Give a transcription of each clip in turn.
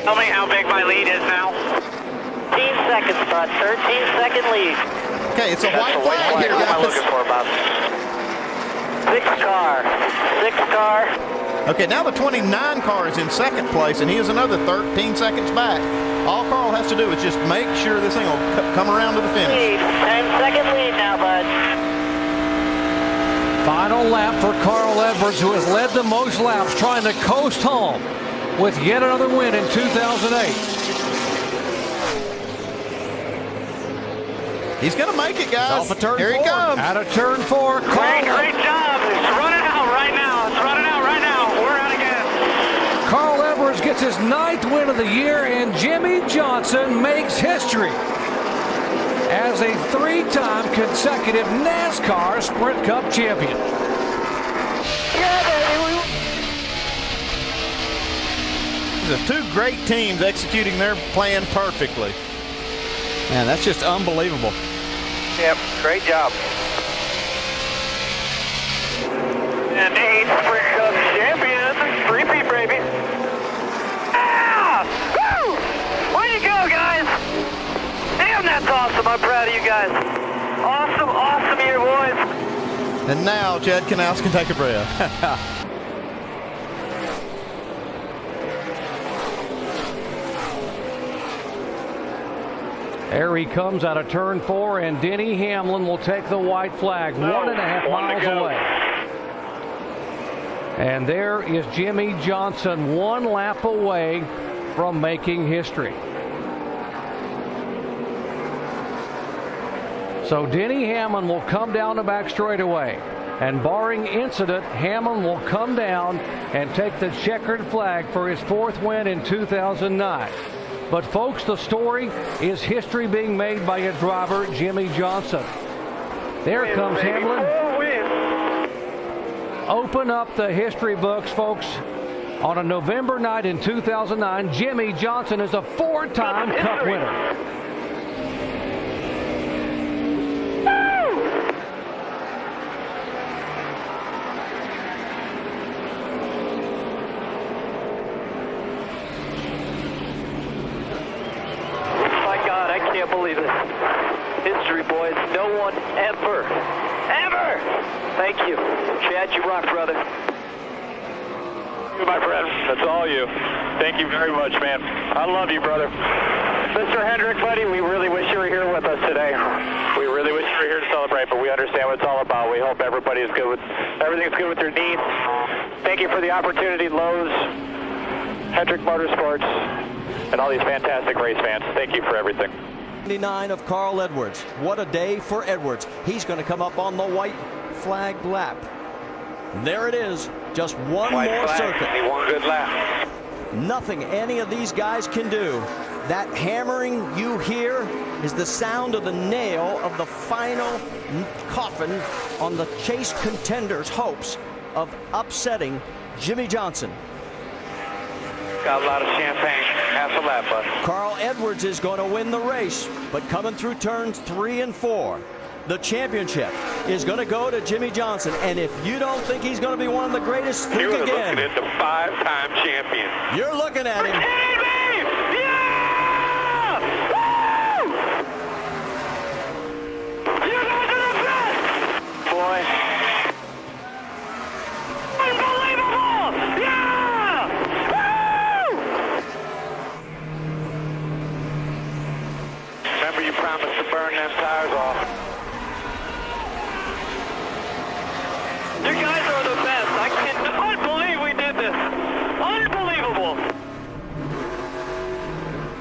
Tell me how big my lead is now. 13 seconds, bud. 13-second lead. Okay, it's a white flag here, What am I guys. looking for, Bob? Six car. Okay, now the 29 car is in second place, and he is another 13 seconds back. All Carl has to do is just make sure this thing will come around to the finish. 10-second lead now, bud. Final lap for Carl Edwards, who has led the most laps, trying to coast home with yet another win in 2008. He's going to make it, guys. Off of turn Here he 4. comes. Out of turn 4. Great job. It's running out right now. It's running out right now. We're out again. Carl Edwards gets his 9th win of the year, and Jimmie Johnson makes history as a 3-time consecutive NASCAR Sprint Cup champion. Yeah, baby. These are two great teams executing their plan perfectly. Man, that's just unbelievable. Yep, great job. And 8 Sprint Cup champion, 3-peat, baby. Ah! Woo! Way to go, guys! Damn, that's awesome. I'm proud of you guys. Awesome, awesome year, boys. And now Chad Knaus can take a breath. There he comes out of turn 4, and Denny Hamlin will take the white flag, 1.5 miles away. And there is Jimmie Johnson, 1 lap away from making history. So Denny Hamlin will come down the back straightaway, and barring incident, Hamlin will come down and take the checkered flag for his 4th win in 2009. But folks, the story is history being made by a driver, Jimmie Johnson. There comes Hamlin. Open up the history books, folks. On a November night in 2009, Jimmie Johnson is a 4-time Cup winner. I can't believe it. History, boys. No one ever. Thank you. Chad, you rock, brother. My friend, that's all you. Thank you very much, man. I love you, brother. Mr. Hendrick, buddy, we really wish you were here with us today. We really wish you were here to celebrate, but we understand what it's all about. We hope everybody is good with, everything's good with their needs. Thank you for the opportunity, Lowe's, Hendrick Motorsports, and all these fantastic race fans. Thank you for everything. 99 of Carl Edwards. What a day for Edwards. He's going to come up on the white flag lap. There it is. Just one White more flag. circuit. He won good lap. Nothing any of these guys can do. That hammering you hear is the sound of the nail of the final coffin on the Chase contenders' hopes of upsetting Jimmie Johnson. Got a lot of champagne. Half a lap, bud. Carl Edwards is going to win the race, but coming through turns 3 and 4, the championship is going to go to Jimmie Johnson. And if you don't think he's going to be one of the greatest, think You're again. looking at the 5-time champion. You're looking at him. Yeah! Woo! You guys are the best! Boy. Unbelievable! Yeah! Woo! Remember, you promised to burn them tires off. You guys are the best. I cannot believe we did this. Unbelievable.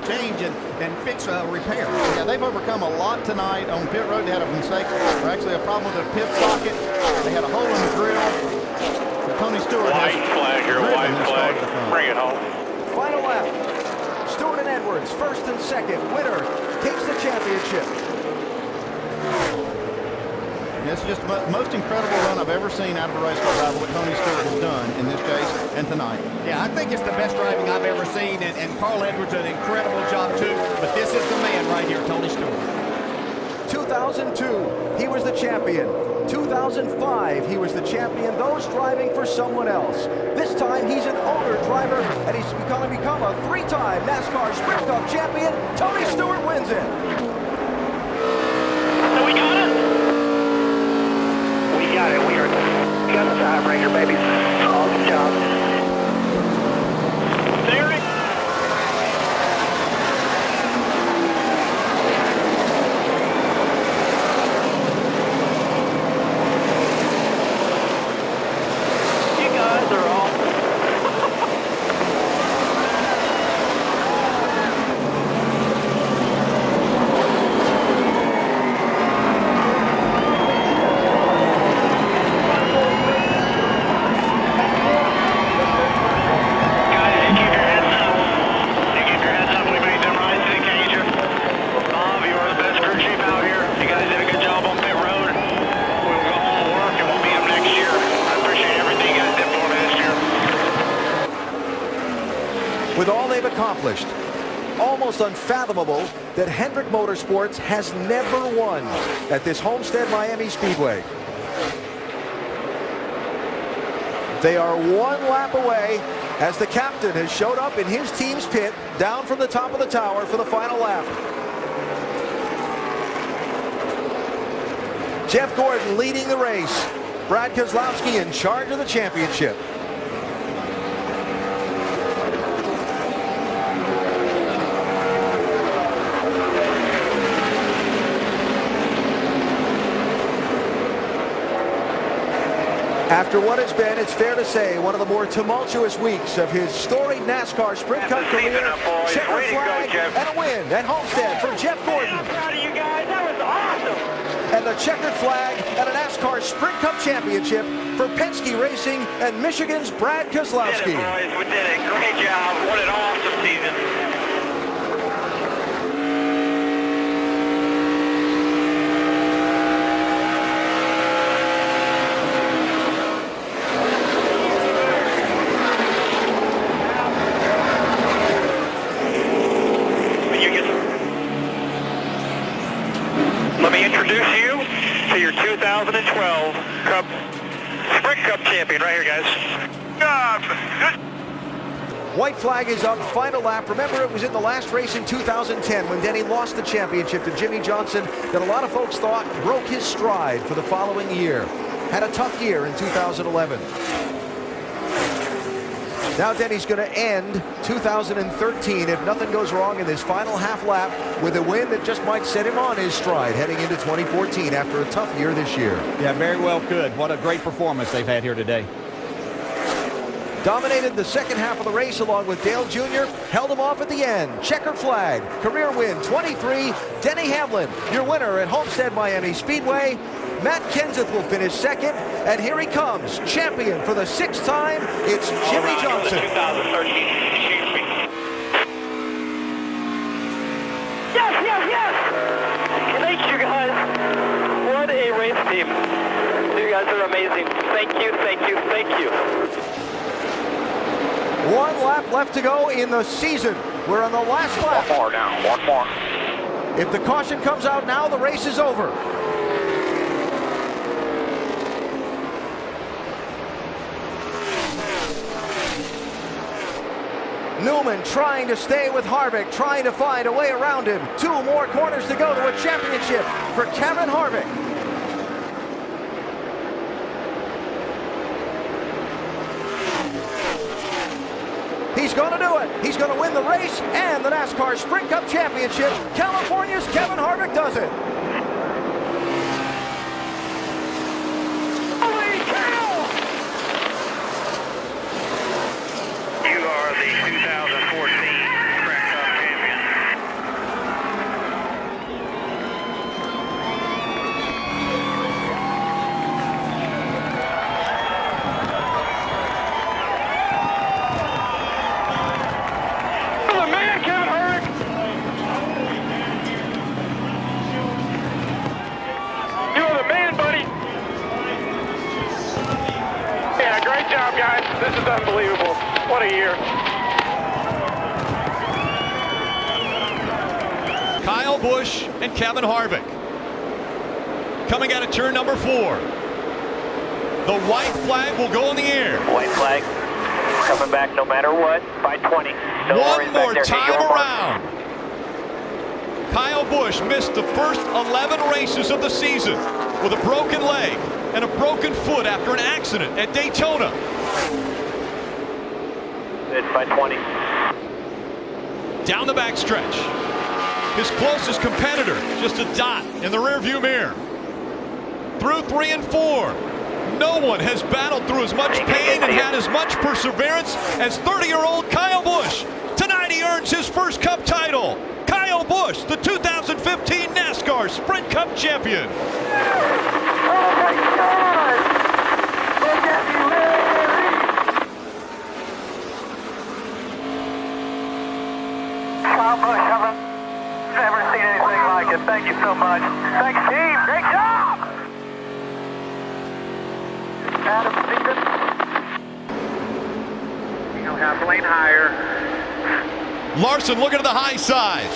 Change and fix repair. Yeah, they've overcome a lot tonight on pit road. They had a mistake, or actually a problem with their pit socket. They had a hole in the grill. Tony Stewart White has flag here, driven white this car flag. to the front. Bring it home. Final lap. Stewart and Edwards, 1st and 2nd. Winner takes the championship. It's just the most incredible run I've ever seen out of a race car driver, what Tony Stewart has done in this chase and tonight. Yeah, I think it's the best driving I've ever seen, and Carl Edwards did an incredible job too, but this is the man right here, Tony Stewart. 2002, he was the champion. 2005, he was the champion, those driving for someone else. This time, he's an older driver, and he's going to become a three-time NASCAR Sprint Cup champion. Tony Stewart wins it. So we got it? We got it. We got the tiebreaker, baby. Awesome job. Derek. With all they've accomplished, almost unfathomable that Hendrick Motorsports has never won at this Homestead Miami Speedway. They are one lap away as the captain has showed up in his team's pit down from the top of the tower for the final lap. Jeff Gordon leading the race. Brad Keselowski in charge of the championship. After what it's been, it's fair to say, one of the more tumultuous weeks of his storied NASCAR Sprint Cup career. Checkered flag and a win at Homestead for Jeff Gordon. I'm proud of you guys. That was awesome. And the checkered flag and a NASCAR Sprint Cup championship for Penske Racing and Michigan's Brad Keselowski. We did it, boys. We did it. Great job. What an awesome season. Let me introduce you to your 2012 Sprint Cup champion right here, guys. White flag is up, final lap. Remember, it was in the last race in 2010 when Denny lost the championship to Jimmie Johnson that a lot of folks thought broke his stride for the following year. Had a tough year in 2011. Now Denny's going to end 2013 if nothing goes wrong in this final half lap with a win that just might set him on his stride heading into 2014 after a tough year this year. Yeah, very well could. What a great performance they've had here today. Dominated the second half of the race along with Dale Jr., held him off at the end. Checkered flag, career win 23, Denny Hamlin, your winner at Homestead Miami Speedway. Matt Kenseth will finish second, and here he comes, champion for the sixth time, it's Jimmie Johnson. 2013, excuse me. Yes! Thank you, guys. What a race team. You guys are amazing. Thank you. One lap left to go in the season. We're on the last lap. One more now, one more. If the caution comes out now, the race is over. Newman trying to stay with Harvick, trying to find a way around him. 2 more corners to go to a championship for Kevin Harvick. He's going to do it. He's going to win the race and the NASCAR Sprint Cup Championship. California's Kevin Harvick does it. You are the 2014 Sprint Cup champion. You're the man, Kevin Harvick. You're the man, buddy. Yeah, great job, guys. This is unbelievable. What a year. Kyle Busch and Kevin Harvick. coming out of turn number 4. The white flag will go in the air. White flag coming back no matter what by 20. No One worries more back there. time around. Kyle Busch missed the first 11 races of the season with a broken leg and a broken foot after an accident at Daytona. It's by 20. Down the backstretch. His closest competitor, just a dot in the rearview mirror. Through 3 and 4. No one has battled through as much pain and had as much perseverance as 30-year-old Kyle Busch. Tonight he earns his first Cup title. Kyle Busch, the 2015 NASCAR Sprint Cup champion. Oh my God! Look at me, Kyle Busch, I've never seen anything like it. Thank you so much. Thanks, team. Great job! Adam Stevens. You know, half lane higher. Larson looking to the high side.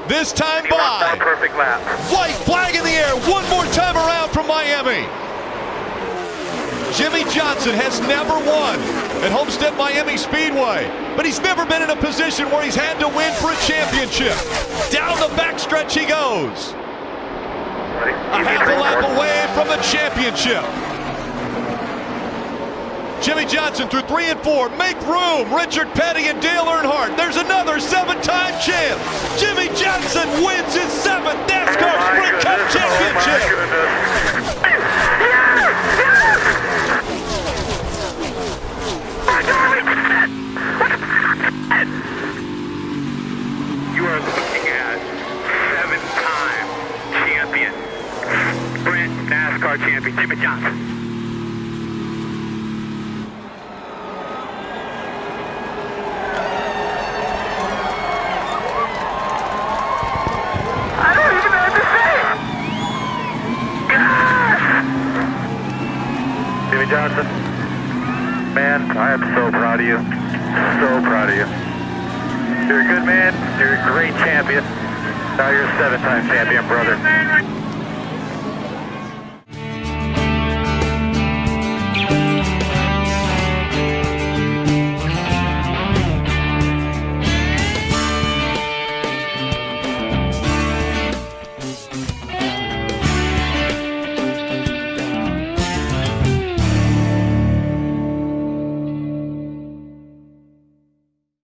This time by. Perfect lap. White flag in the air. One more time around from Miami. Jimmie Johnson has never won at Homestead Miami Speedway, but he's never been in a position where he's had to win for a championship. Down the backstretch he goes. A half a lap away from the championship. Jimmie Johnson through 3 and 4. Make room. Richard Petty and Dale Earnhardt. There's another 7-time champ. Jimmie Johnson wins his 7th NASCAR Sprint Cup championship. You are looking at 7-time champion, Sprint NASCAR champion, Jimmie Johnson. I don't even know what to say. Jimmie Johnson, man, I am so proud of you. So proud of you. You're a good man. You're a great champion. Now you're a 7-time champion, brother.